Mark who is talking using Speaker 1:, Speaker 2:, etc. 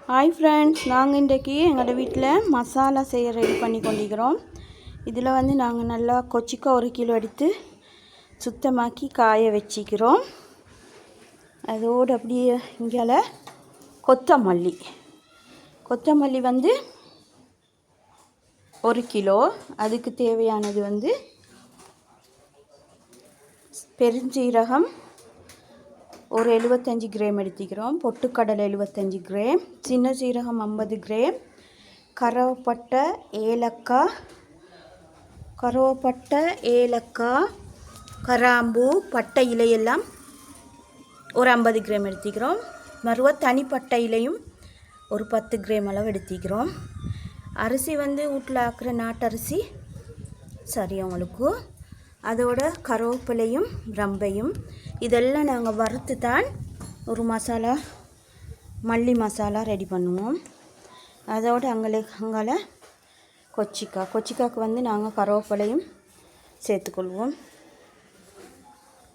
Speaker 1: Hi friends, நாங்கள் இன்றைக்கி எங்களோட வீட்டில் மசாலா செய்ய ரெடி பண்ணி கொண்டிருக்கிறோம். இதில் வந்து நாங்கள் நல்லா கொச்சிக்காய் 1 கிலோ எடுத்து சுத்தமாக்கி காய வச்சிக்கிறோம். அதோடு அப்படியே இங்கே கொத்தமல்லி வந்து 1 கிலோ. அதுக்கு தேவையானது வந்து பெருஞ்சீரகம் ஒரு 75 கிராம் எடுத்துக்கிறோம். பொட்டுக்கடலை 75 கிராம், சின்ன சீரகம் 50 கிராம், கருவேப்பட்டை ஏலக்காய், கிராம்பு, பட்டை இலையெல்லாம் ஒரு 50 கிராம் எடுத்துக்கிறோம். மறுவ தனிப்பட்டை இலையும் ஒரு 10 கிராம் அளவு எடுத்துக்கிறோம். அரிசி வந்து வீட்டில் ஆக்குற நாட்டரிசி சரி அவங்களுக்கு. அதோட கருவேப்பிலையும் ரம்பையும் இதெல்லாம் நாங்கள் வறுத்து தான் ஒரு மசாலா, மல்லி மசாலா ரெடி பண்ணுவோம். அதோடு அங்கால கொச்சிக்காய்க்கு வந்து நாங்கள் கருவேப்பிலையும் சேர்த்துக்கொள்வோம்.